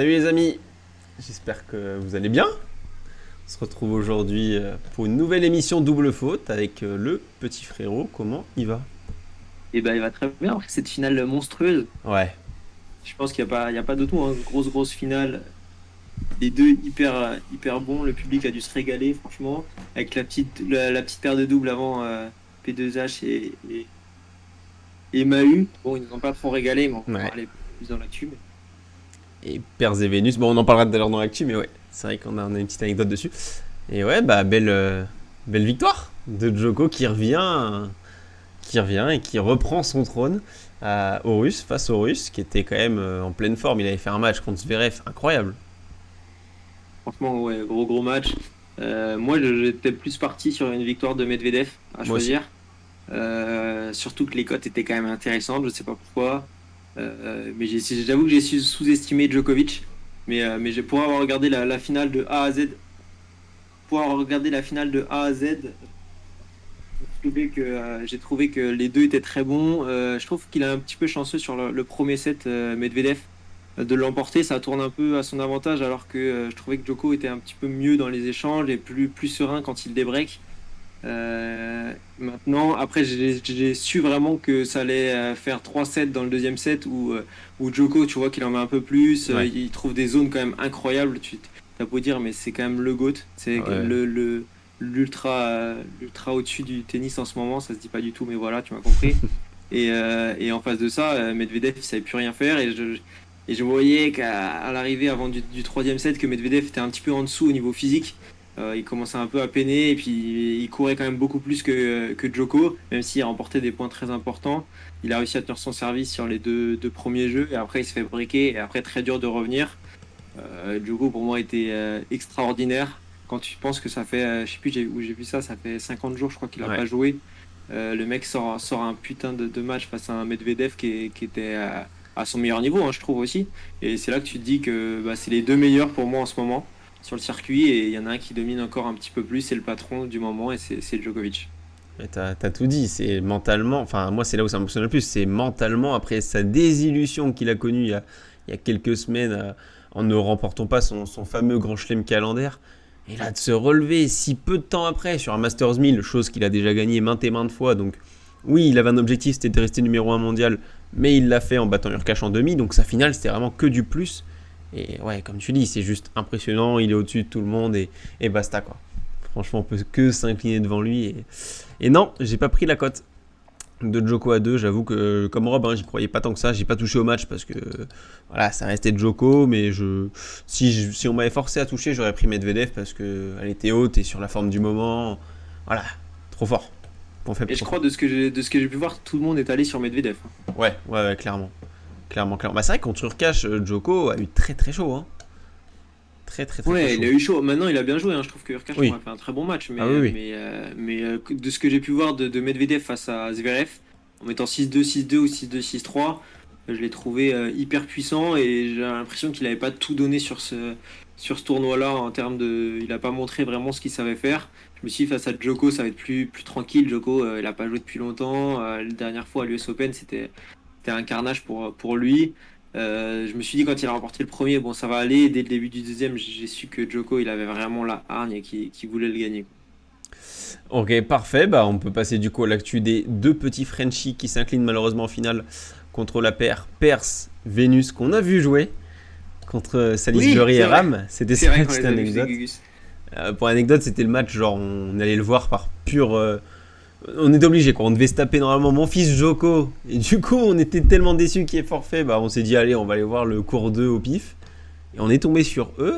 Salut les amis, j'espère que vous allez bien. On se retrouve aujourd'hui pour une nouvelle émission Double Faute avec le petit frérot. Comment il va? Et ben, il va très bien après cette finale monstrueuse. Ouais, Je pense qu'il y a pas d'autre mot, hein. Grosse finale. Les deux hyper bons. Le public a dû se régaler, franchement. Avec la petite paire de doubles avant P2H et Mahu. Bon, ils nous ont pas trop régalé, mais on va ouais. aller plus dans l'actu. Et Pers et Vénus, bon on en parlera tout à l'heure dans l'actu, mais ouais, c'est vrai qu'on a une petite anecdote dessus. Et ouais, bah belle victoire de Djoko qui revient et qui reprend son trône aux Russes, face aux Russes, qui était quand même en pleine forme. Il avait fait un match contre Zverev incroyable. Franchement, ouais, gros match. Moi, j'étais plus parti sur une victoire de Medvedev à Moi aussi. choisir. Surtout que les cotes étaient quand même intéressantes, je sais pas pourquoi. Mais j'avoue que j'ai sous-estimé Djokovic. Mais pour avoir regardé la finale de A à Z, pour avoir regardé la finale de A à Z, j'ai trouvé que les deux étaient très bons. Je trouve qu'il est un petit peu chanceux sur le premier set, Medvedev, de l'emporter. Ça tourne un peu à son avantage, alors que je trouvais que Djoko était un petit peu mieux dans les échanges et plus serein quand il débreak. Maintenant, après, j'ai su vraiment que ça allait faire 3 sets dans le deuxième set où Djoko, tu vois qu'il en met un peu plus. Ouais, Il trouve des zones quand même incroyables. Tu as beau dire, mais c'est quand même le GOAT. C'est ouais. l'ultra au-dessus du tennis en ce moment. Ça se dit pas du tout, mais voilà, tu m'as compris. Et en face de ça, Medvedev, il savait plus rien faire. Et je voyais qu'à l'arrivée avant du troisième set, que Medvedev était un petit peu en dessous au niveau physique. Il commençait un peu à peiner et puis il courait quand même beaucoup plus que Djoko, même s'il remportait des points très importants. Il a réussi à tenir son service sur les deux premiers jeux et après il se fait briquer et après très dur de revenir. Djoko pour moi était extraordinaire. Quand tu penses que ça fait, je sais plus où j'ai vu ça, ça fait 50 jours je crois qu'il a Ouais. pas joué. Le mec sort un putain de match face à un Medvedev qui était à son meilleur niveau, hein, je trouve aussi. Et c'est là que tu te dis que bah, c'est les deux meilleurs pour moi en ce moment sur le circuit. Et il y en a un qui domine encore un petit peu plus, c'est le patron du moment et c'est Djokovic. Et t'as tout dit, c'est mentalement, enfin moi c'est là où ça m'impressionne le plus, c'est mentalement après sa désillusion qu'il a connue il y a quelques semaines en ne remportant pas son fameux grand chelem calendaire, et là de se relever si peu de temps après sur un Masters 1000, chose qu'il a déjà gagné maintes et maintes fois, donc oui il avait un objectif, c'était de rester numéro 1 mondial, mais il l'a fait en battant Urkash en demi, donc sa finale c'était vraiment que du plus, et ouais comme tu dis c'est juste impressionnant, il est au-dessus de tout le monde et basta quoi. Franchement on peut que s'incliner devant lui et non, j'ai pas pris la cote de Djoko à 2. J'avoue que, comme Rob, hein, j'y croyais pas tant que ça. J'ai pas touché au match parce que voilà, ça restait Djoko. Mais si on m'avait forcé à toucher, j'aurais pris Medvedev parce qu'elle était haute et sur la forme du moment. Voilà, trop fort. Point faible, Et je trop crois fort. de ce que j'ai pu voir, tout le monde est allé sur Medvedev, hein. Ouais, clairement. Clairement. Bah, c'est vrai que contre Urkash, Djoko a eu très chaud. Hein. Très Ouais, il chaud. a eu chaud. Maintenant, il a bien joué, hein. Je trouve que Hurkacz Oui. a fait un très bon match. Ah oui, oui. De ce que j'ai pu voir de Medvedev face à Zverev, en mettant 6-2, 6-2 ou 6-2, 6-3, je l'ai trouvé hyper puissant et j'ai l'impression qu'il n'avait pas tout donné sur ce tournoi-là en termes de. Il n'a pas montré vraiment ce qu'il savait faire. Je me suis dit, face à Djoko, ça va être plus tranquille. Djoko, il n'a pas joué depuis longtemps. La dernière fois à l'US Open, c'était un carnage pour lui. Je me suis dit quand il a remporté le premier, bon ça va aller. Dès le début du deuxième, j'ai su que Djoko il avait vraiment la hargne et qu'il voulait le gagner, quoi. Ok, parfait. Bah, on peut passer du coup à l'actu des deux petits Frenchies qui s'inclinent malheureusement en finale contre la paire Perse-Vénus qu'on a vu jouer contre Oui, Salisbury et c'est vrai. Ram. C'était C'est ça vrai la qu'on petite les a vus chez anecdote. Gugus. Pour l'anecdote, c'était le match, genre on allait le voir par pur. On était obligé quoi, on devait se taper normalement mon fils Joko. Et du coup, on était tellement déçus qu'il est forfait, bah on s'est dit, allez, on va aller voir le cours 2 au pif. Et on est tombé sur eux,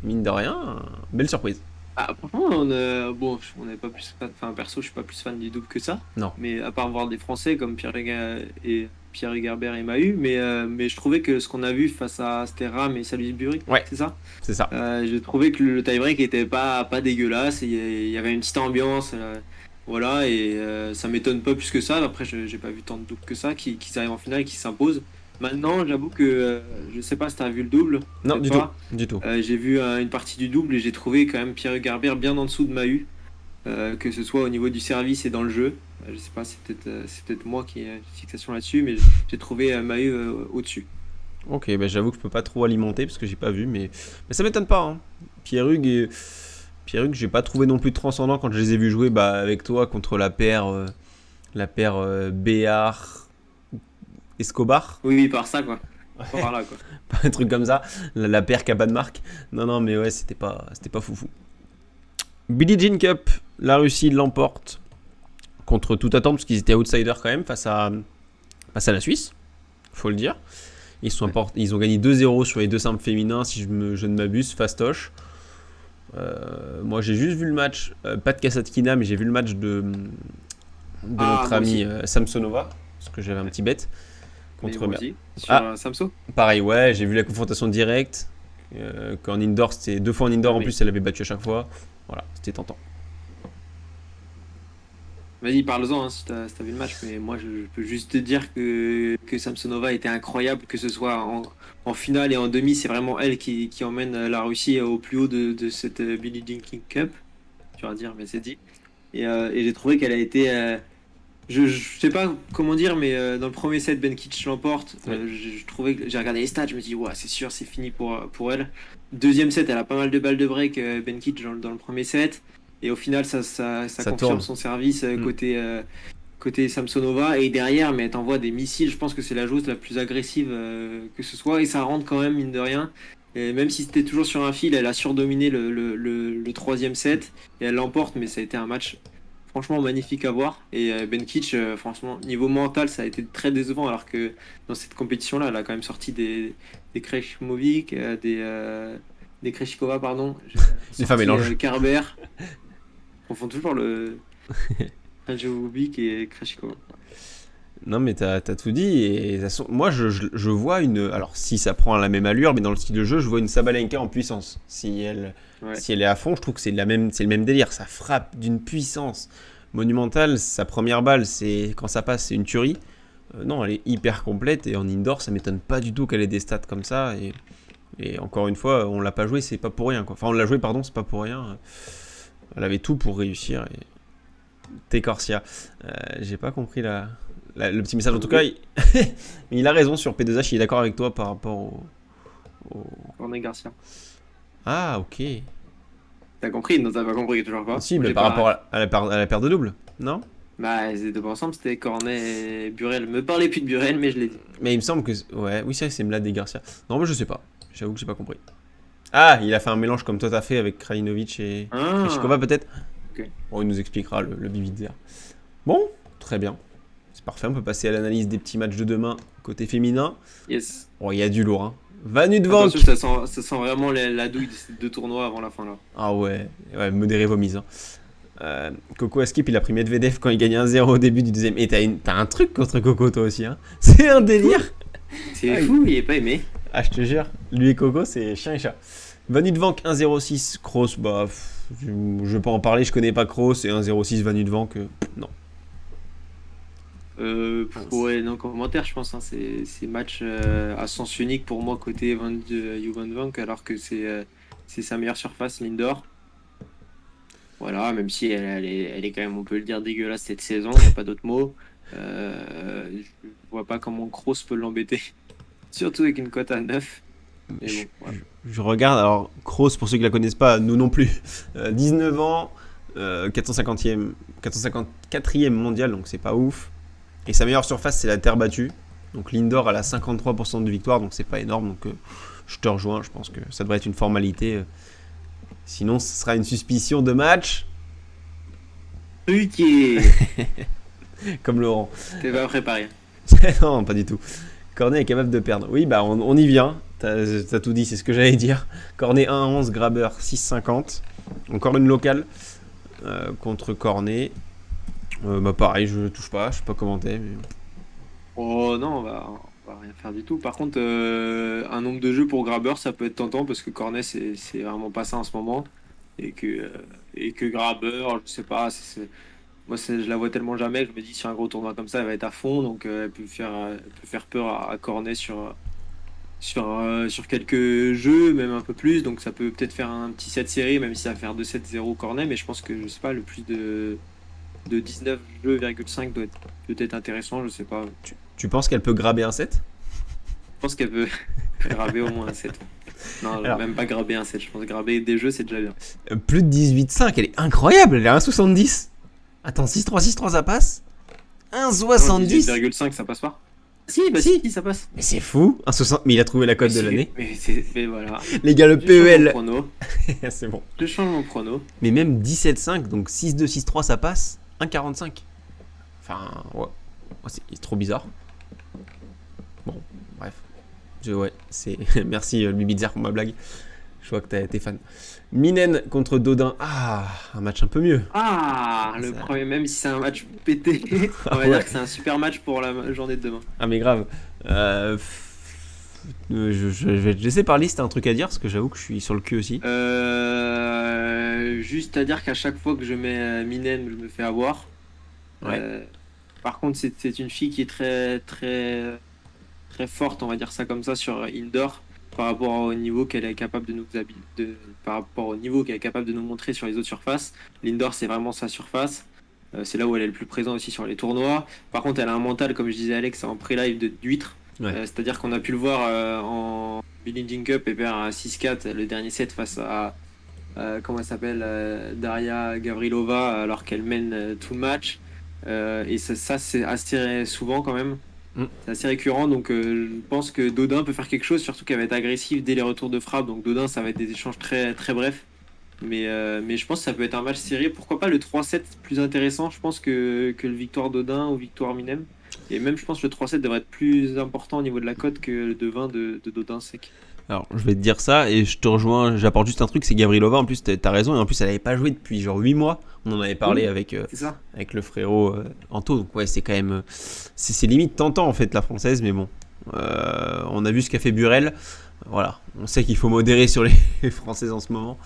et mine de rien, belle surprise. Ah, franchement, bon, on n'est pas plus fan, enfin perso, je suis pas plus fan du double que ça, Non. mais à part voir des Français comme Pierre Herbert et Mahut, mais je trouvais que ce qu'on a vu face à c'était Ram et Salisbury, Ouais, c'est ça? c'est ça. J'ai trouvé que le tie-break était pas dégueulasse. Il y avait une petite ambiance. Voilà, et ça m'étonne pas plus que ça. Après, j'ai pas vu tant de doubles que ça qui arrivent en finale et qui s'imposent. Maintenant, j'avoue que je sais pas si tu as vu le double, Non, peut-être du tout. pas. Du tout. J'ai vu une partie du double et j'ai trouvé quand même Pierre Garbert bien en dessous de Mahut, que ce soit au niveau du service et dans le jeu. Je sais pas, c'est peut-être moi qui ai une fixation là-dessus, mais j'ai trouvé Mahut au-dessus. Ok, bah j'avoue que je peux pas trop alimenter parce que j'ai pas vu, mais ça m'étonne pas. Hein. Pierre-Hugues, Pierre-Hugues, j'ai pas trouvé non plus de transcendant quand je les ai vus jouer bah, avec toi contre la paire Béard Escobar, Oui, oui, par ça, quoi. Par là, quoi. un truc comme ça, la paire qui a pas de marque. Non, non, mais ouais, c'était pas foufou. Billie Jean Cup, la Russie l'emporte contre toute attente parce qu'ils étaient outsiders quand même face à la Suisse, faut le dire. Ouais. Ils ont gagné 2-0 sur les deux simples féminins, si je ne m'abuse, fastoche. Moi, j'ai juste vu le match, pas de Kasatkina, mais j'ai vu le match de Ah, notre moi ami aussi. Samsonova, parce que j'avais un Ouais. petit bet Mais contre. moi aussi. Sur Ah, Samso. pareil, ouais, j'ai vu la confrontation directe. Qu'en indoor, c'était 2 fois en indoor Ah, en mais plus, elle avait battu à chaque fois. Voilà, c'était tentant. vas-y, parle-en hein, si t'as vu le match, mais moi je peux juste te dire que Samsonova était incroyable, que ce soit en finale et en demi, c'est vraiment elle qui emmène la Russie au plus haut de cette Billie Jean King Cup, tu vas dire, mais c'est dit. Et j'ai trouvé qu'elle a été, je sais pas comment dire, mais dans le premier set, Benkic l'emporte. Oui. Je trouvais que j'ai regardé les stats, je me dis, ouais, c'est sûr, c'est fini pour elle. Deuxième set, elle a pas mal de balles de break, Benkic dans le premier set. Et au final, ça Ça confirme tourne. son service Hmm. côté Samsonova. Et derrière, mais elle t'envoie des missiles. Je pense que c'est la joueuse la plus agressive que ce soit. Et ça rentre quand même, mine de rien. Et même si c'était toujours sur un fil, elle a surdominé le troisième set. Et elle l'emporte, mais ça a été un match franchement magnifique à voir. Et Benkic, franchement, niveau mental, ça a été très décevant. Alors que dans cette compétition-là, elle a quand même sorti des Krejcimovic, des Krejcikova, pardon. Des femmes Sorti mélange. Kerber. On confond toujours le Krejcimovic et Krejcikova. Non, mais t'as tout dit. Et de toute façon, moi, je vois une. Alors, si ça prend la même allure, mais dans le style de jeu, je vois une Sabalenka en puissance. Ouais. Si elle est à fond, je trouve que c'est le même délire. Ça frappe d'une puissance monumentale. Sa première balle, quand ça passe, c'est une tuerie. Non, elle est hyper complète. Et en indoor, ça m'étonne pas du tout qu'elle ait des stats comme ça. Et encore une fois, on l'a pas joué, c'est pas pour rien. Quoi. Enfin, on l'a joué, pardon, c'est pas pour rien. Elle avait tout pour réussir. Et T-Corsia. J'ai pas compris le petit message. En tout cas, il a raison sur P2H. Il est d'accord avec toi par rapport au- Cornet Garcia. Ah, ok. T'as compris? Non, t'as pas compris, toujours pas. Si, Moi, mais j'ai par pas la rapport ref. à la paire de double, non? Bah, ils étaient pas ensemble, c'était Cornet et Burel. Me parlez plus de Burel, mais je l'ai dit. Mais il me semble que. Ouais, oui, c'est vrai que c'est Mlad et Garcia. Non, mais je sais pas. J'avoue que j'ai pas compris. Ah, il a fait un mélange comme toi t'as fait avec Krajinovic et Ah, Krejcikova peut-être. ok. Bon, il nous expliquera le Bibitzer. Bon, très bien. C'est parfait, on peut passer à l'analyse des petits matchs de demain côté féminin. Yes. Bon, il y a du lourd, hein. Vanut Attention, Vank. ça sent vraiment la douille de ces deux tournois avant la fin, là. Ah ouais, modéré vomise. Hein. Coco Askip, il a pris Medvedev quand il gagnait 1-0 au début du deuxième. Et t'as un truc contre Coco, toi aussi, hein. C'est un délire. C'est Ah, fou, il est pas aimé. Ah, je te jure, lui et Coco, c'est chien et chat. Vanut Vank 1-0-6, Kroos, bah, je vais pas en parler, je connais pas Kroos, et 1-0-6 Vanut Vank, non. Ouais, non commentaire, je pense. Hein, c'est match à sens unique pour moi côté Van Vank, alors que c'est sa meilleure surface, l'indoor. Voilà, même si elle est quand même, on peut le dire, dégueulasse cette saison, il n'y a pas d'autre mot. Je vois pas comment Kroos peut l'embêter, surtout avec une cote à 9. Mais Je, bon, voilà. je regarde, alors Kroos, pour ceux qui la connaissent pas, nous non plus, 19 ans, 450e, 454e mondial, donc c'est pas ouf. Et sa meilleure surface, c'est la terre battue. Donc l'indoor, elle a 53% de victoire, donc c'est pas énorme. Donc je te rejoins, je pense que ça devrait être une formalité. Sinon, ce sera une suspicion de match, Truqué! comme Laurent. T'es pas préparé. Non, pas du tout. Cornet est capable de perdre. Oui, bah on y vient. T'as tout dit, c'est ce que j'allais dire. Cornet 1-11, Grabber 6-50. Encore une locale contre Cornet. Bah pareil, je touche pas, je sais pas commenter. Mais... Oh non, on va rien faire du tout. Par contre, un nombre de jeux pour Grabber, ça peut être tentant parce que Cornet, c'est vraiment pas ça en ce moment. Et que Grabber, je sais pas, moi je la vois tellement jamais, je me dis sur un gros tournoi comme ça, elle va être à fond, donc elle peut faire peur à Cornet sur quelques jeux, même un peu plus. Donc ça peut peut-être faire un petit set série, même si ça va faire 2-7-0 Cornet, mais je pense que, je sais pas, le plus de 19 jeux,5 doit être peut-être intéressant, je sais pas. Tu penses qu'elle peut graber un set? pense qu'elle peut graber au moins un 7. Non, Alors, même pas graber un 7. Je pense que graber des jeux, c'est déjà bien. plus de 18,5, elle est incroyable, elle est à 1,70. Attends, 6-3, 6-3, ça passe? Non, 1,70. 18,5, ça passe pas? Si, bah Si. si, ça passe. Mais c'est fou, 1,60, mais il a trouvé la cote de l'année. Mais voilà. Les gars, le Je change mon PEL, prono. c'est bon. Je change mon prono. Mais même 17,5, donc 6-2, 6-3, ça passe. 1,45. Enfin, ouais. Oh, c'est trop bizarre. Bon, bref. Ouais, c'est. Merci Bibizar pour ma blague. Je vois que t'es fan. Minen contre Dodin. Ah, un match un peu mieux. Ah, le Ça- premier, même si c'est un match pété, on va Ouais. dire que c'est un super match pour la journée de demain. Ah, mais grave. Je vais te laisser parler si t'as un truc à dire, parce que j'avoue que je suis sur le cul aussi. Juste à dire qu'à chaque fois que je mets Minen, je me fais avoir. Ouais. Par contre, c'est une fille qui est très forte, on va dire ça comme ça, sur indoor par rapport au niveau qu'elle est capable de par rapport au niveau qu'elle est capable de nous montrer sur les autres surfaces. L'indoor, c'est vraiment sa surface. C'est là où elle est le plus présente aussi sur les tournois. Par contre, elle a un mental, comme je disais Alex, en pré-live d'huître. Ouais. C'est-à-dire qu'on a pu le voir en Billinging Cup et perdre à 6-4 le dernier set face à comment elle s'appelle, Daria Gavrilova, alors qu'elle mène tout le match. Et ça c'est assez souvent quand même. Mm. C'est assez récurrent, donc je pense que Dodin peut faire quelque chose, surtout qu'elle va être agressive dès les retours de frappe. Donc Dodin, ça va être des échanges très brefs. Mais je pense que ça peut être un match serré. Pourquoi pas le 3-7 plus intéressant, je pense, que le victoire Dodin ou victoire Minem. Et même, je pense que le 3-7 devrait être plus important au niveau de la cote que le 2-20 de Dodin sec. Alors, je vais te dire ça et je te rejoins. J'apporte juste un truc, c'est Gavrilova. En plus, t'as raison. Et en plus, elle avait pas joué depuis genre 8 mois. On en avait parlé Oui, avec, c'est ça. avec le frérot Anto. Donc, ouais, c'est quand même. C'est limite tentant en fait, la française. Mais bon. On a vu ce qu'a fait Burel. Voilà. On sait qu'il faut modérer sur les françaises en ce moment.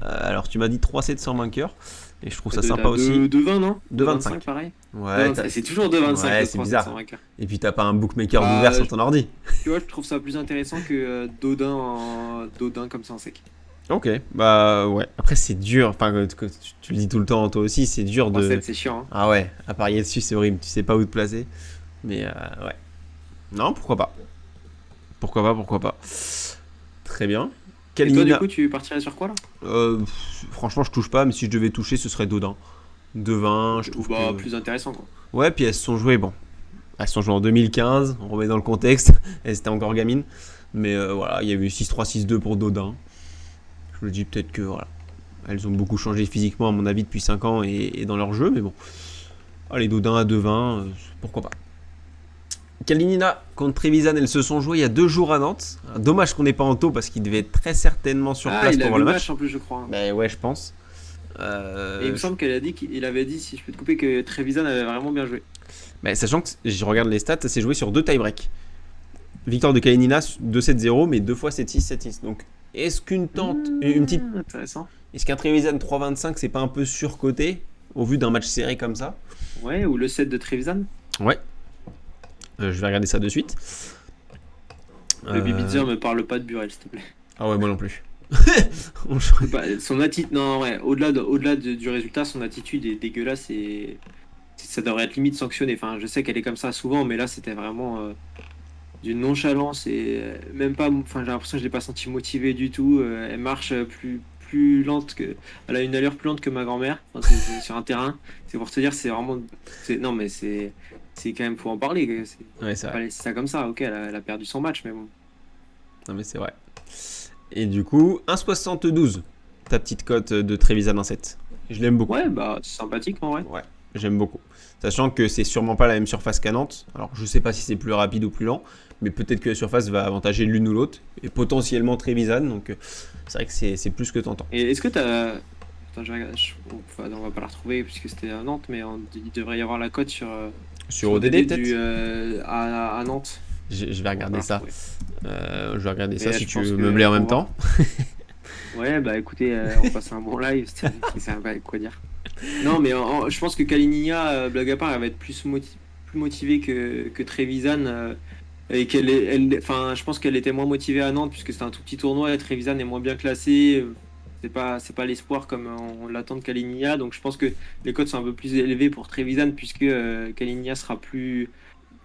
Alors, tu m'as dit 3-7 sans vainqueur. Et je trouve ça sympa aussi. 2-20, non? 2,25. Pareil. Ouais, 2,25. C'est toujours 2,25. ouais, le c'est 3-7 bizarre. sans vainqueur. Et puis, t'as pas un bookmaker Bah, d'ouvert sur ton ordi. Tu vois, je trouve ça plus intéressant que Dodin comme ça en sec. Ok, bah ouais. Après, c'est dur. Enfin, que tu le dis tout le temps, toi aussi, c'est dur de. 3-7, c'est chiant. Hein. Ah ouais, à parier dessus, c'est horrible. Tu sais pas où te placer. Mais ouais. Non, pourquoi pas. Pourquoi pas. Très bien. Et toi, du Kalinina. coup, tu partirais sur quoi là? Franchement, je touche pas, mais si je devais toucher, ce serait Dodin. 2,20, je trouve Bah, que. plus intéressant quoi. Ouais, puis elles se sont jouées, bon. Elles se sont jouées en 2015, on remet dans le contexte. Elles étaient encore gamines. Mais voilà, il y a eu 6-3, 6-2 pour Dodin. Je me dis peut-être que voilà. Elles ont beaucoup changé physiquement, à mon avis, depuis 5 ans et dans leur jeu, mais bon. Allez, Dodin à 2,20, pourquoi pas. Kalinina contre Trevisan, elles se sont jouées il y a 2 jours à Nantes. Dommage qu'on n'ait pas Anto parce qu'il devait être très certainement sur place il pour a voir vu le le match. match en plus, je crois. Hein. Ben ouais, je pense. Et il me semble qu'il avait dit, si je peux te couper, que Trevisan avait vraiment bien joué. Ben, sachant que je regarde les stats, ça s'est joué sur 2 tie-breaks. Victoire de Kalinina 2-7-0, mais 2 fois 7-6, 7-6. Donc, est-ce qu'une tente, une petite. Intéressant. Est-ce qu'un Trevisan 3-25, c'est pas un peu surcoté au vu d'un match serré comme ça? Ouais, ou le set de Trevisan. Ouais. Je vais regarder ça de suite. Le Bibitzer me parle pas de Burel, s'il te plaît. Ah ouais, moi non plus. Bah, son attitude, non, ouais, du résultat, son attitude est dégueulasse et ça devrait être limite sanctionné. Enfin, je sais qu'elle est comme ça souvent, mais là, c'était vraiment d'une nonchalance et même pas. Enfin, j'ai l'impression que je l'ai pas senti motivée du tout. Elle marche plus lente que. Elle a une allure plus lente que ma grand-mère. Enfin, c'est sur un terrain. C'est pour te dire, c'est vraiment. Non, mais c'est quand même faut en parler. Ouais, c'est Pas vrai. laisser ça comme ça. Ok, elle a perdu son match, mais bon. Non, mais c'est vrai. Et du coup, 1,72, ta petite cote de Trevisan 7. Je l'aime beaucoup. Ouais, bah, c'est sympathique en vrai. Ouais, j'aime beaucoup. Sachant que c'est sûrement pas la même surface qu'à Nantes. Alors, je sais pas si c'est plus rapide ou plus lent, mais peut-être que la surface va avantager l'une ou l'autre, et potentiellement Trevisan. Donc, c'est vrai que c'est plus que tentant. Et est-ce que t'as. Attends, je regarde. Enfin, on va pas la retrouver puisque c'était à Nantes, mais il devrait y avoir la cote Sur ODD, peut-être à Nantes. Je vais regarder ça. Je vais regarder Mais ça je si tu pense veux que meubler en on même va- temps. Ouais, bah écoutez, on passe un bon live, c'est pas quoi dire. Non, mais je pense que Kalininha, blague à part, elle va être plus motivée que Trevisan. Et enfin, je pense qu'elle était moins motivée à Nantes puisque c'était un tout petit tournoi et Trevisan est moins bien classé. C'est pas l'espoir comme on l'attend de Kalininha. Donc je pense que les cotes sont un peu plus élevées pour Trevisan puisque Kalininha sera plus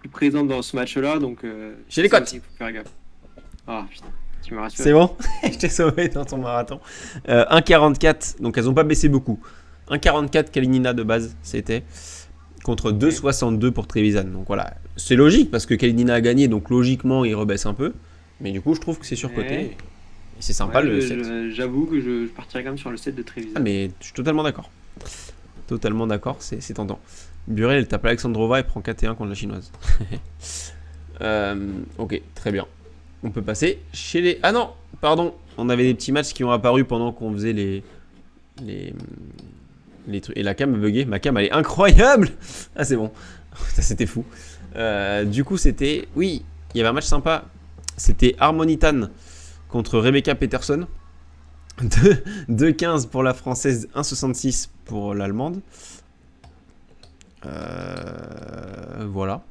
plus présente dans ce match-là, donc J'ai les ça cotes. aussi, faut faire gaffe. Ah putain, tu me rassures. C'est bon? Je t'ai sauvé dans ton marathon. 1,44, donc elles ont pas baissé beaucoup. 1,44 Kalinina de base, c'était. Contre 2,62 pour Trevisan. Donc voilà, c'est logique parce que Kalinina a gagné, donc logiquement il rebaisse un peu. Mais du coup, je trouve que c'est surcoté. Ouais. Et c'est sympa Ouais, le set. j'avoue que je partirais quand même sur le set de Ah, Trevisan. mais je suis totalement d'accord. Totalement d'accord, c'est tentant. Burel, elle tape Alexandrova et prend 4-1 contre la chinoise. Ok, très bien. On peut passer chez les. Ah non, pardon. On avait des petits matchs qui ont apparu pendant qu'on faisait les trucs. Et la cam a bugué. Ma cam, elle est incroyable. Ah, c'est bon. Ça, c'était fou. Du coup, c'était. Oui, il y avait un match sympa. C'était Harmonitan contre Rebecca Peterson. 2,15 pour la française, 1,66 pour l'allemande. Voilà.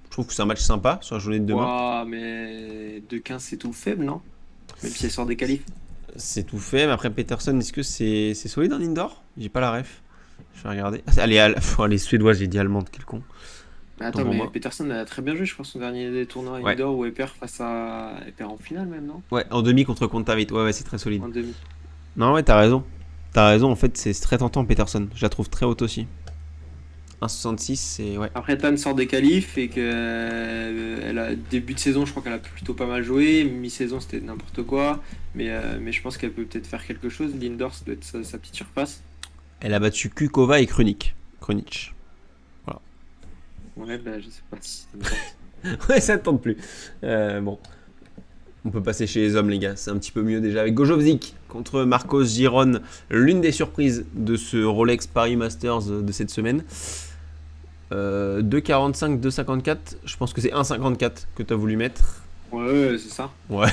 Je trouve que c'est un match sympa sur la journée de demain. Ouah, mais 2-15 c'est tout faible, non? Même si elle sort des qualifs. C'est tout fait, mais après Peterson, est-ce que c'est solide en indoor? J'ai pas la ref. Je vais regarder. Ah, elle est suédoise, j'ai dit allemande, quel con. Mais attends, Pour mais moi. Peterson a très bien joué, je crois, son dernier tournoi Ouais. indoor où elle perd face à. Elle perd en finale même, non? Ouais, en demi contre Kontaveit. Ouais, c'est très solide. En demi. Non, ouais, t'as raison. T'as raison, en fait, c'est très tentant Peterson. Je la trouve très haute aussi. 1,66, c'est. Ouais. Après, Tan sort des qualifs et que elle a début de saison, je crois qu'elle a plutôt pas mal joué. Mi-saison, c'était n'importe quoi. Mais je pense qu'elle peut peut-être faire quelque chose. L'indoor, ça doit être sa petite surface. Elle a battu Kukova et Krunic. Ouais, bah, je sais pas si ça me tente. Ouais, ça ne tente plus. Bon. On peut passer chez les hommes, les gars. C'est un petit peu mieux déjà avec Gojovzik contre Marcos Giron. L'une des surprises de ce Rolex Paris Masters de cette semaine. 2,45, 2,54. Je pense que c'est 1,54 que tu as voulu mettre. Ouais, c'est ça. Ouais,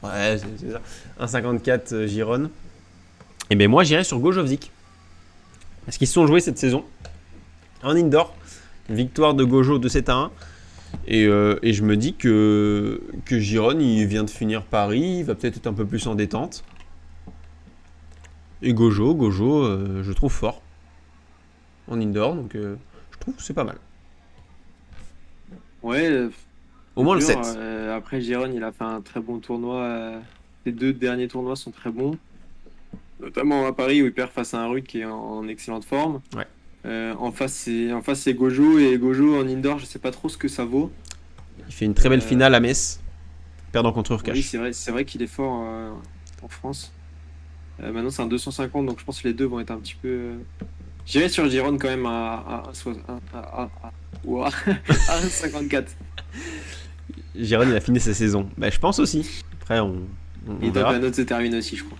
ouais, c'est ça. 1,54 Giron. Et bien moi, j'irai sur Gojovzik. Parce qu'ils se sont joués cette saison en indoor. Victoire de Gojo de 7-1. Et je me dis que Giron, il vient de finir Paris, il va peut-être être un peu plus en détente. Et Gojo, je trouve fort en indoor, donc je trouve que c'est pas mal. Ouais, Au moins le dur. 7. Après, Giron, il a fait un très bon tournoi. Les deux derniers tournois sont très bons. Notamment à Paris où il perd face à un Rude qui est en excellente forme. Ouais. En face, c'est Gojo. Et Gojo en indoor, je sais pas trop ce que ça vaut. Il fait une très belle finale à Metz, perdant contre Urkash. Oui, c'est vrai qu'il est fort en France. Maintenant, c'est un 250, donc je pense que les deux vont être un petit peu. J'irai sur Giron quand même ouah, à 54. Giron, il a fini sa saison. Bah, je pense aussi. Après, on Et donc verra. la note se termine aussi, je crois.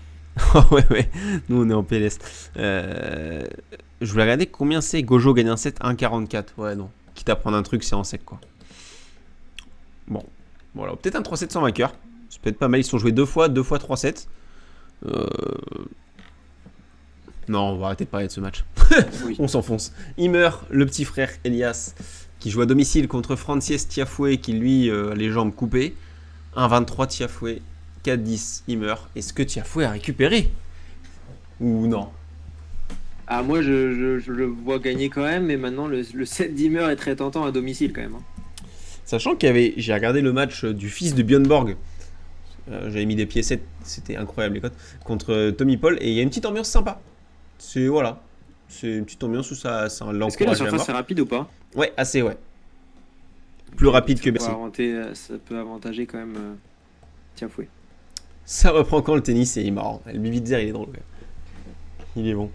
Ouais. Nous, on est en PLS. Je voulais regarder combien c'est. Gojo gagne un set 1,44. Ouais, non. Quitte à prendre un truc, c'est en sec, quoi. Bon. Voilà. Peut-être un 3-7 sans vainqueur. Ça peut être pas mal. Ils se sont joués deux fois 3-7. Non, on va arrêter de parler de ce match. Oui. On s'enfonce. Imer, le petit frère Elias, qui joue à domicile contre Francis Tiafoué, qui lui a les jambes coupées. 1,23 Tiafoué, 4,10 Imer. Est-ce que Tiafoué a récupéré? Ou non? Ah, moi, je le vois gagner quand même, mais maintenant, le set d'Imer est très tentant à domicile quand même. Hein. Sachant j'ai regardé le match du fils de Björn Borg. J'avais mis des piécettes, c'était incroyable les cotes, contre Tommy Paul, et il y a une petite ambiance sympa. C'est voilà, c'est une petite ambiance où ça Est-ce que la l'encourage à surface mort. est rapide ou pas? Ouais, assez, ouais. Plus rapide que Bercy. Ça peut avantager quand même Tiafoué. Ça reprend quand le tennis, c'est marrant. Le Bibitzer, il est drôle. Ouais. Il est bon.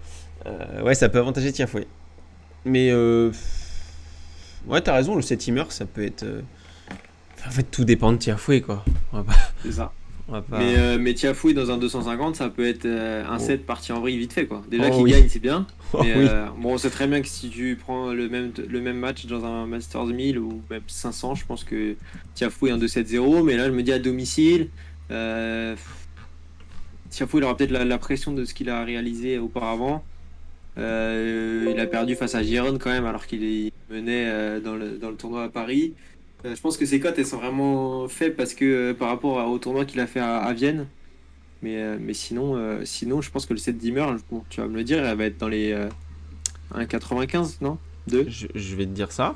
Ouais, ça peut avantager Tiafoué. Mais ouais, t'as raison, le 7 Imer, ça peut être. En fait, tout dépend de Tiafoué, quoi. C'est ça. On va pas... Mais Tiafoué dans un 250, ça peut être un set parti en vrille vite fait quoi. Déjà qu'il oui. gagne, c'est bien. Oh, Mais oui. bon, on sait très bien que si tu prends le même match dans un Masters 1000 ou même 500, je pense que Tiafoué en 2-7-0. Mais là, je me dis à domicile, Tiafoué il aura peut-être la pression de ce qu'il a réalisé auparavant. Il a perdu face à Giron quand même, alors qu'il menait dans le tournoi à Paris. Je pense que ses cotes elles sont vraiment faibles parce que par rapport au tournoi qu'il a fait à Vienne. Mais sinon, je pense que le set d'Imer, bon, tu vas me le dire, elle va être dans les 1,95, non 2 Je vais te dire ça.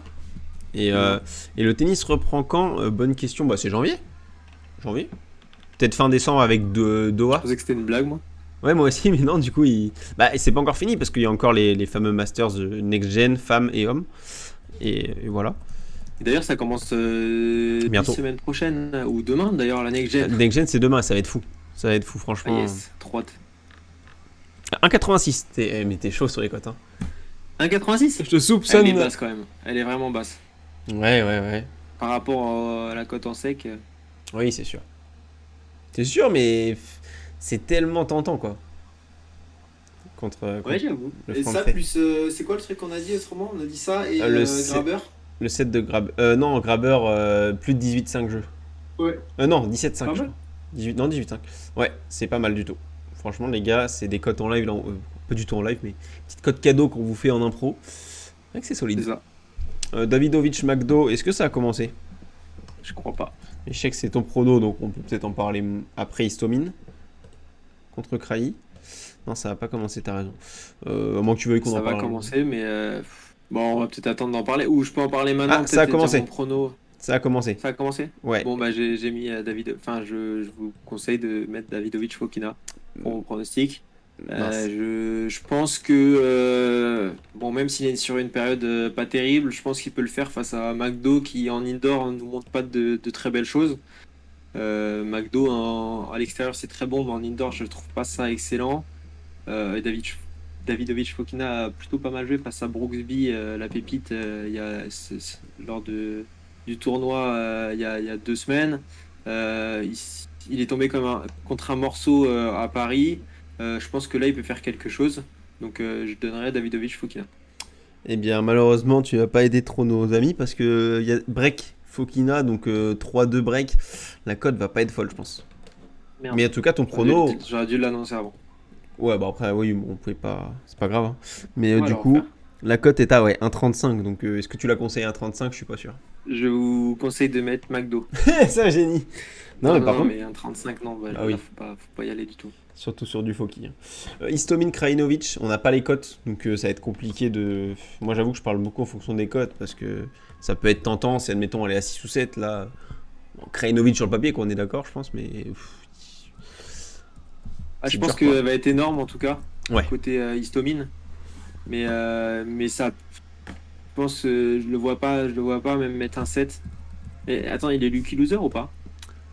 Et, et le tennis reprend quand? Bonne question. Bah, c'est janvier. Janvier. Peut-être fin décembre avec Je Doha. pensais que c'était une blague, moi. Ouais, moi aussi, mais non, du coup, bah, c'est pas encore fini parce qu'il y a encore les fameux Masters Next Gen, femmes et hommes. Et voilà. Et d'ailleurs, ça commence Bientôt. semaine prochaine, ou demain, d'ailleurs, la Next Gen. Next Gen, c'est demain, ça va être fou. Ça va être fou, Ah franchement. yes, trop hâte. 1,86. Mais t'es chaud sur les cotes, hein. 1,86? Je te soupçonne. Elle est basse quand même. Elle est vraiment basse. Ouais, ouais, ouais. Par rapport à la cote en sec. Oui, c'est sûr. C'est sûr, mais c'est tellement tentant, quoi. Contre Ouais, j'avoue. le Et front ça, fait. plus. C'est quoi le truc qu'on a dit autrement? On a dit ça et Le Grabber. Le set de Grabber. Non, Grabber, plus de 18,5 jeux. Ouais. Non, 17,5 Pas je mal. crois. 18, non, 18,5. Ouais, c'est pas mal du tout. Franchement, les gars, c'est des cotes en live, là, pas du tout en live, mais petite cote cadeau qu'on vous fait en impro. C'est vrai que c'est C'est solide. ça. Davidovic McDo, est-ce que ça a commencé? Je crois pas. Je sais que c'est ton prono, donc on peut peut-être en parler après Histomine. Contre Kraï. Non, ça va pas commencer, t'as raison. À moins que tu veuilles qu'on Ça en va parle. commencer, mais bon, on va peut-être attendre d'en parler. Ou je peux en parler maintenant. Ah, Peut-être ça a te dire commencé. mon prono. Ça a commencé. Ça a commencé? Ouais. Bon, bah j'ai mis David. Enfin, je vous conseille de mettre Davidovic Fokina pour vos pronostics. Mince. Je pense que, bon, même s'il est sur une période pas terrible, je pense qu'il peut le faire face à McDo qui en indoor ne nous montre pas de très belles choses. McDo à l'extérieur c'est très bon, mais en indoor je trouve pas ça excellent. Et Davidovic Fokina a plutôt pas mal joué face à Brooksby, la pépite, lors du tournoi il y a 2 semaines. Il est tombé contre un morceau à Paris. Je pense que là, il peut faire quelque chose. Donc, je donnerais Davidovic Fokina. Eh bien, malheureusement, tu vas pas aider trop nos amis parce que y a break Fokina, donc 3-2 break. La cote va pas être folle, je pense. Merde. Mais en tout cas, ton prono. J'aurais dû l'annoncer avant. Ouais, bah après, oui, bon, on pouvait pas. C'est pas grave, hein. Mais On va du le coup, refaire. la cote est à 1,35. Donc, est-ce que tu la conseilles à 1,35? Je suis pas sûr. Je vous conseille de mettre McDo. C'est un génie. Non, mais par contre, mais un 35, non, bah, Ah là, oui. faut pas y aller du tout. surtout sur du Foki, hein. Istomin Krajinovic, on n'a pas les cotes, donc ça va être compliqué de. Moi, j'avoue que je parle beaucoup en fonction des cotes parce que ça peut être tentant si, admettons, elle est à 6 ou 7. Là, bon, Krajinovic sur le papier, quoi, on est d'accord, je pense, mais. Ah, je C'est pense dur, quoi. qu'elle va être énorme en tout cas, Ouais. côté Histomine. Mais ça, je pense, je le vois pas même mettre un 7. Et, attends, il est Lucky Loser ou pas?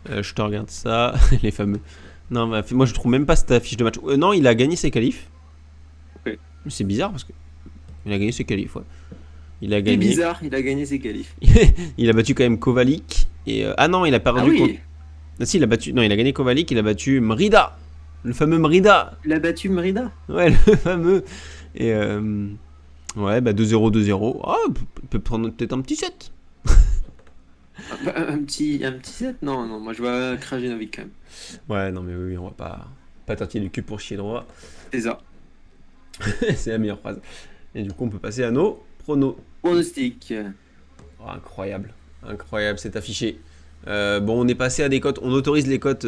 Je te regarde ça, les fameux. Non, bah, moi je trouve même pas cette affiche de match. Non, il a gagné ses qualifs. Ok. Mais c'est bizarre parce que. Il a gagné ses qualifs, ouais. Il a C'est gagné. bizarre, il a gagné ses qualifs. Il a battu quand même Kovalik. Et, ah non, il a perdu Ah oui, contre. Ah si, il a battu. Non, il a gagné Kovalik, il a battu Mrida. Le fameux Mrida. il a battu Merida. Ouais, le fameux. Et. Ouais, bah 2-0, 2-0. Ah, il peut prendre peut-être un petit 7. Un petit 7? Non, non, moi je vois Krajinovic quand même. Ouais, non, mais oui, on va pas tortiller du cul pour chier droit. C'est ça. C'est la meilleure phrase. Et du coup, on peut passer à nos pronos. Pronostic. Oh, incroyable, incroyable, c'est affiché. Bon, on est passé à des cotes, on autorise les cotes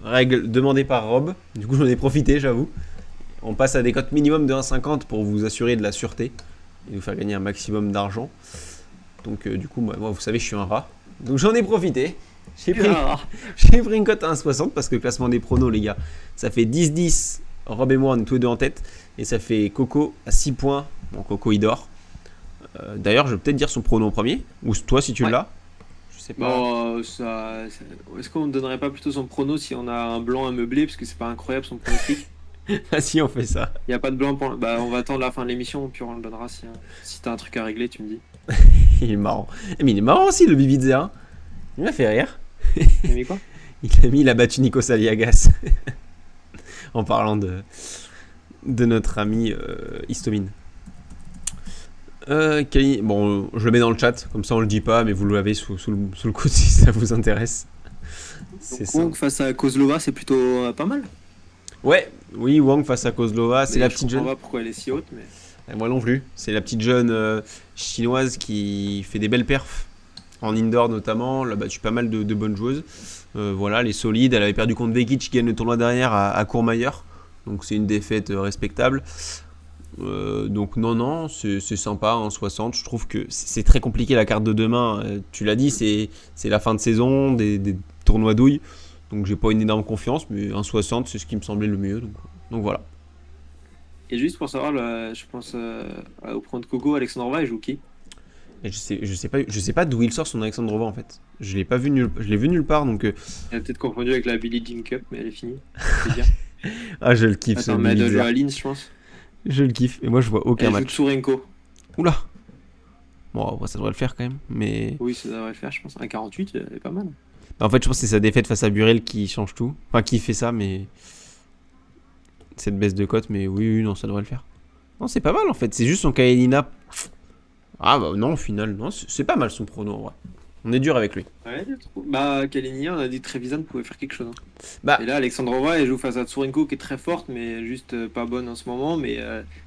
règles demandées par Rob. Du coup, j'en ai profité, j'avoue. On passe à des cotes minimum de 1,50 pour vous assurer de la sûreté et vous faire gagner un maximum d'argent. Donc, du coup, moi, vous savez, je suis un rat. Donc, j'en ai profité. J'ai pris une cote à 1,60 parce que le classement des pronos, les gars, ça fait 10-10. Rob et moi, on est tous les deux en tête. Et ça fait Coco à 6 points. Bon, Coco, il dort. D'ailleurs, je vais peut-être dire son prono en premier. Ou toi, si tu Ouais. l'as. Je sais pas. Bon, est-ce qu'on ne donnerait pas plutôt son prono si on a un blanc à meubler? Parce que c'est pas incroyable son pronostic. Ah si, on fait ça. Il n'y a pas de blanc pour. Bah, on va attendre la fin de l'émission, puis on le donnera si t'as un truc à régler, tu me dis. Il est marrant. Mais il est marrant aussi, le Bibizzer, hein. Il m'a fait rire. T'as mis quoi? Il a battu Nico Saliagas. En parlant de notre ami Histomine. Bon, je le mets dans le chat, comme ça on le dit pas, mais vous l'avez sous le coude si ça vous intéresse. C'est ça. Wong face à Kozlova, c'est plutôt pas mal. Ouais, oui, Wang face à Kozlova, c'est Mais la je petite comprends jeune. pas pourquoi elle est si haute, mais. Moi non plus. C'est la petite jeune chinoise qui fait des belles perfs en indoor notamment. Elle a battu pas mal de bonnes joueuses. Voilà, elle est solide. Elle avait perdu contre Vekic qui gagne le tournoi derrière à Courmayeur. Donc c'est une défaite respectable. Donc non, non, c'est sympa, 1,60. Je trouve que c'est très compliqué la carte de demain. Tu l'as dit, c'est la fin de saison, des tournois douilles. Donc j'ai pas une énorme confiance, mais 1,60 c'est ce qui me semblait le mieux. Donc voilà. Et juste pour savoir, je pense au point de Coco, Alexandre Roy, il joue qui? Et je sais pas d'où il sort son Alexandrova en fait. Je l'ai pas vu je l'ai vu nulle part donc. Il a peut-être confondu avec la Billie Jean Cup, mais elle est finie. C'est bien. Ah je le kiffe ce Attends, mais elle doit jouer Billy à Linz, je pense. Je le kiffe et moi je vois aucun Elle joue match. Tsurenko. Oula. Bon ça devrait le faire quand même, mais. Oui, ça devrait le faire, je pense. 1,48, elle est pas mal. En fait je pense que c'est sa défaite face à Burel qui change tout. Enfin qui fait ça mais. Cette baisse de cote, mais oui, non ça devrait le faire. Non c'est pas mal en fait, c'est juste son Kaelina. Ah bah non au final, non c'est pas mal son prono en vrai. On est dur avec lui. Ouais, je trouve. Bah, Kalini, on a dit que Trevisan pouvait faire quelque chose. Bah. Et là, Alexandrova, elle joue face à Tsurenko qui est très forte, mais juste pas bonne en ce moment. Mais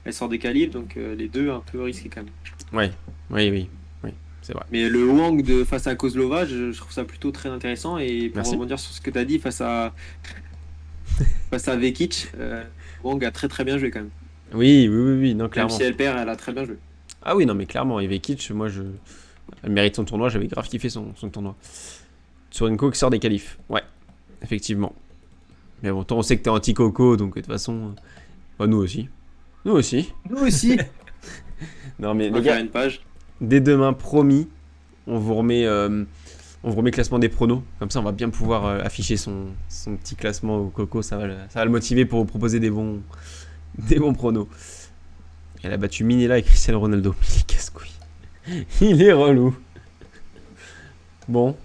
elle sort des calibres, donc les deux un peu risqués quand même. Ouais, oui, c'est vrai. Mais le Wang face à Kozlova, je trouve ça plutôt très intéressant. Et pour Merci. rebondir sur ce que tu as dit face à Vekic, Wang a très très bien joué quand même. Oui, non Même clairement. si elle perd, elle a très bien joué. Ah oui, non mais clairement, Ivekic, moi elle mérite son tournoi, j'avais grave kiffé son tournoi. Tsurenko qui sort des qualifs, ouais, effectivement. Mais bon, toi on sait que t'es anti-Coco, donc de toute façon, bah, nous aussi. Nous aussi. Nous aussi. Non mais On va les faire gars, une page. dès demain, promis, on vous remet le classement des pronos. Comme ça, on va bien pouvoir afficher son petit classement au Coco. Ça va le motiver pour vous proposer des bons pronos. Elle a battu Minella et Cristiano Ronaldo. Il est casse-couille. Il est relou. Bon.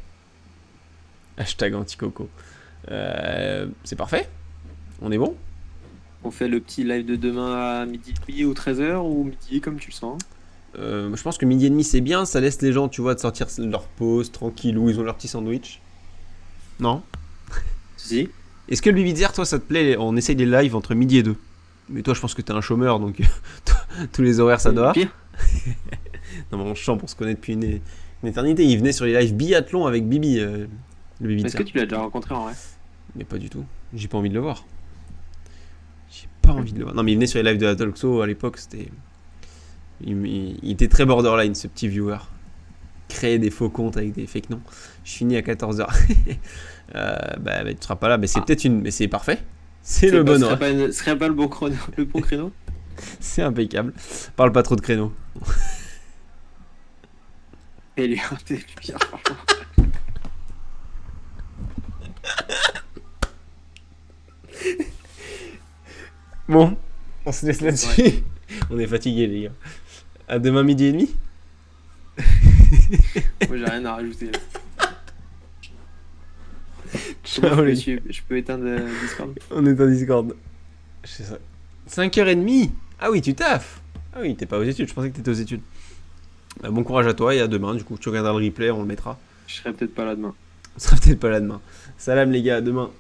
Hashtag anti-Coco. C'est parfait. On est bon. On fait le petit live de demain à midi ou 13h ou midi, comme tu le sens. Je pense que midi et demi c'est bien. Ça laisse les gens, tu vois, de sortir leur pause tranquillou. Ils ont leur petit sandwich. Non. Si. Est-ce que le Bibizzer, toi, ça te plaît? On essaye des lives entre midi et 2. Mais toi, je pense que t'es un chômeur, donc tous les horaires, ça doit. Pire. Non, mais on chante pour se connaître depuis une éternité. Il venait sur les lives biathlon avec Bibi, le Bibizzer. Est-ce que tu l'as déjà rencontré en vrai? Mais pas du tout. J'ai pas envie de le voir. J'ai pas envie de le voir. Non, mais il venait sur les lives de la Talkshow à l'époque. C'était. Il était très borderline, ce petit viewer. Créer des faux comptes avec des fake noms. Je finis à 14h. Bah, tu seras pas là. Mais c'est peut-être une. Mais c'est parfait. C'est le bon horaire. Ce serait pas le bon créneau. C'est impeccable. Parle pas trop de créneaux. Et lui, t'es le pire, franchement. Bon, on se laisse là-dessus. Ouais. On est fatigué les gars. À demain midi et demi. Moi j'ai rien à rajouter. Ciao, je peux éteindre Discord. On est en Discord. C'est ça. 5h30. Ah oui, tu taffes. Ah oui, t'es pas aux études. Je pensais que t'étais aux études. Bah, bon courage à toi et à demain. Du coup, tu regarderas le replay, on le mettra. Je serai peut-être pas là demain. On sera peut-être pas là demain. Salam les gars, à demain.